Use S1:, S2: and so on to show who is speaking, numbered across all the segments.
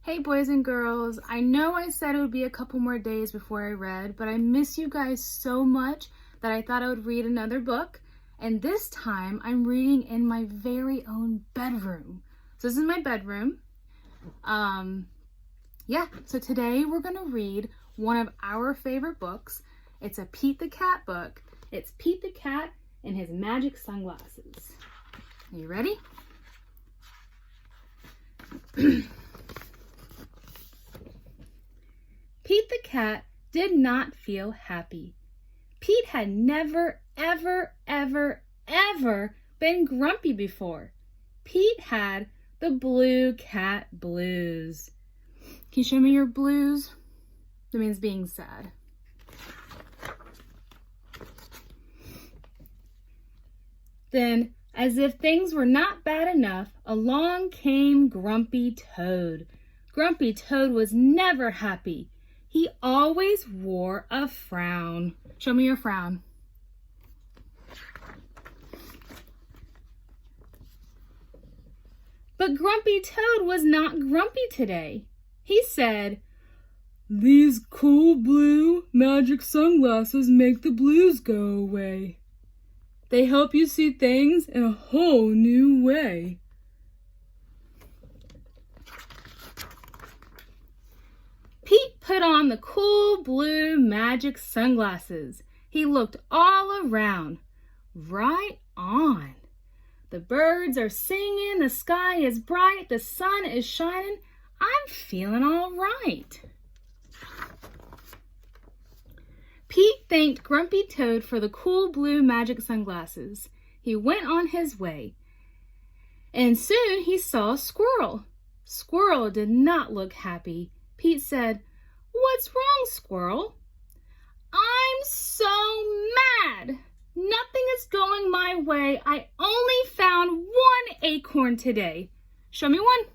S1: Hey boys and girls, I know I said it would be a couple more days before I read, but I miss you guys so much that I thought I would read another book, and this time I'm reading in my very own bedroom. So this is my bedroom. So today we're gonna read one of our favorite books. It's a Pete the Cat book. It's Pete the Cat and his magic sunglasses. Are you ready? Pete the Cat did not feel happy. Pete had never, ever been grumpy before. Pete had the blue cat blues. Can you show me your blues? That means being sad. Then, as if things were not bad enough, along came Grumpy Toad. Grumpy Toad was never happy. He always wore a frown. Show me your frown. But Grumpy Toad was not grumpy today. He said, "These cool blue magic sunglasses make the blues go away. They help you see things in a whole new way." Pete put on the cool blue magic sunglasses. He looked all around. Right on. The birds are singing, the sky is bright, the sun is shining. I'm feeling all right. Pete thanked Grumpy Toad for the cool blue magic sunglasses. He went on his way. And soon he saw Squirrel. Squirrel did not look happy. Pete said, "What's wrong, Squirrel?" "I'm so mad. Nothing is going my way. I only found one acorn today." Show me one.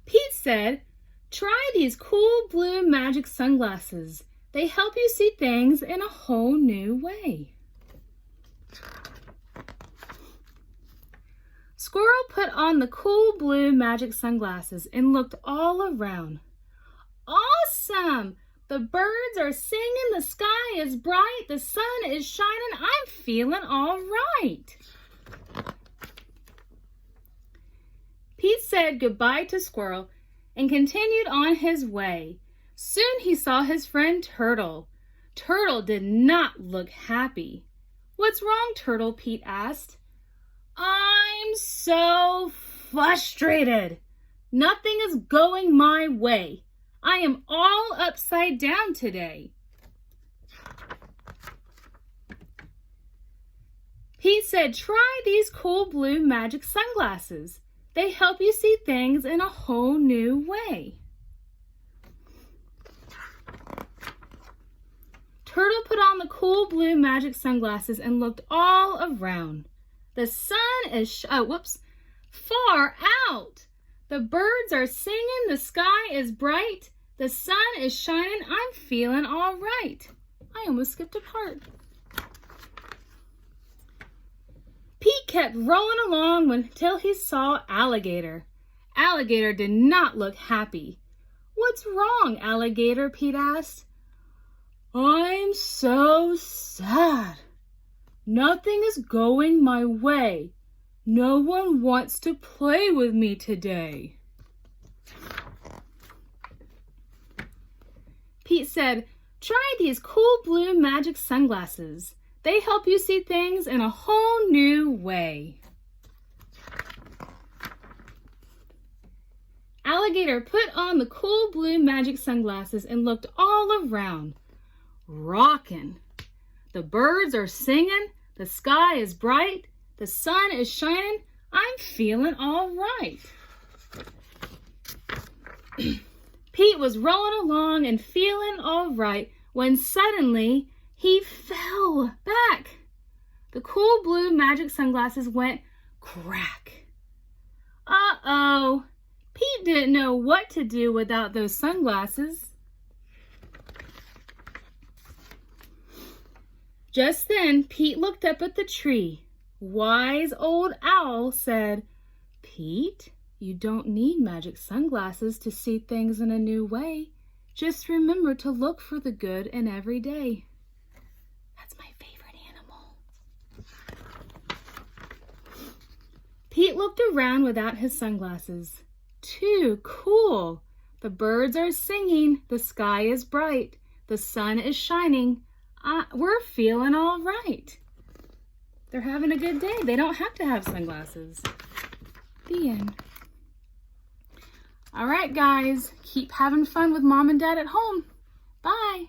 S1: Pete said, "Try these cool blue magic sunglasses. They help you see things in a whole new way." Squirrel put on the cool blue magic sunglasses and looked all around. Awesome! The birds are singing, the sky is bright, the sun is shining. I'm feeling all right. Pete said goodbye to Squirrel and continued on his way. Soon he saw his friend Turtle. Turtle did not look happy. "What's wrong, Turtle?" Pete asked. "I'm so frustrated. Nothing is going my way. I am all upside down today." Pete said, "Try these cool blue magic sunglasses. They help you see things in a whole new way." Turtle put on the cool blue magic sunglasses and looked all around. The sun is far out. The birds are singing, the sky is bright, the sun is shining. I'm feeling all right. I almost skipped a part. Pete kept rolling along until he saw Alligator. Alligator did not look happy. "What's wrong, Alligator?" Pete asked. "I'm so sad. Nothing is going my way. No one wants to play with me today." Pete said, "Try these cool blue magic sunglasses. They help you see things in a whole new way." Alligator put on the cool blue magic sunglasses and looked all around. Rockin'. The birds are singing, the sky is bright, the sun is shining. I'm feeling all right. Pete was rolling along and feeling all right when suddenly he fell back. The cool blue magic sunglasses went crack. Uh-oh. Pete didn't know what to do without those sunglasses. Just then, Pete looked up at the tree. Wise old Owl said, Pete, you don't need magic sunglasses to see things in a new way. Just remember to look for the good in every day. That's my favorite animal. Pete looked around without his sunglasses. Too cool. The birds are singing. The sky is bright. The sun is shining. We're feeling all right. They're having a good day. They don't have to have sunglasses. The end. All right, guys. Keep having fun with Mom and Dad at home. Bye.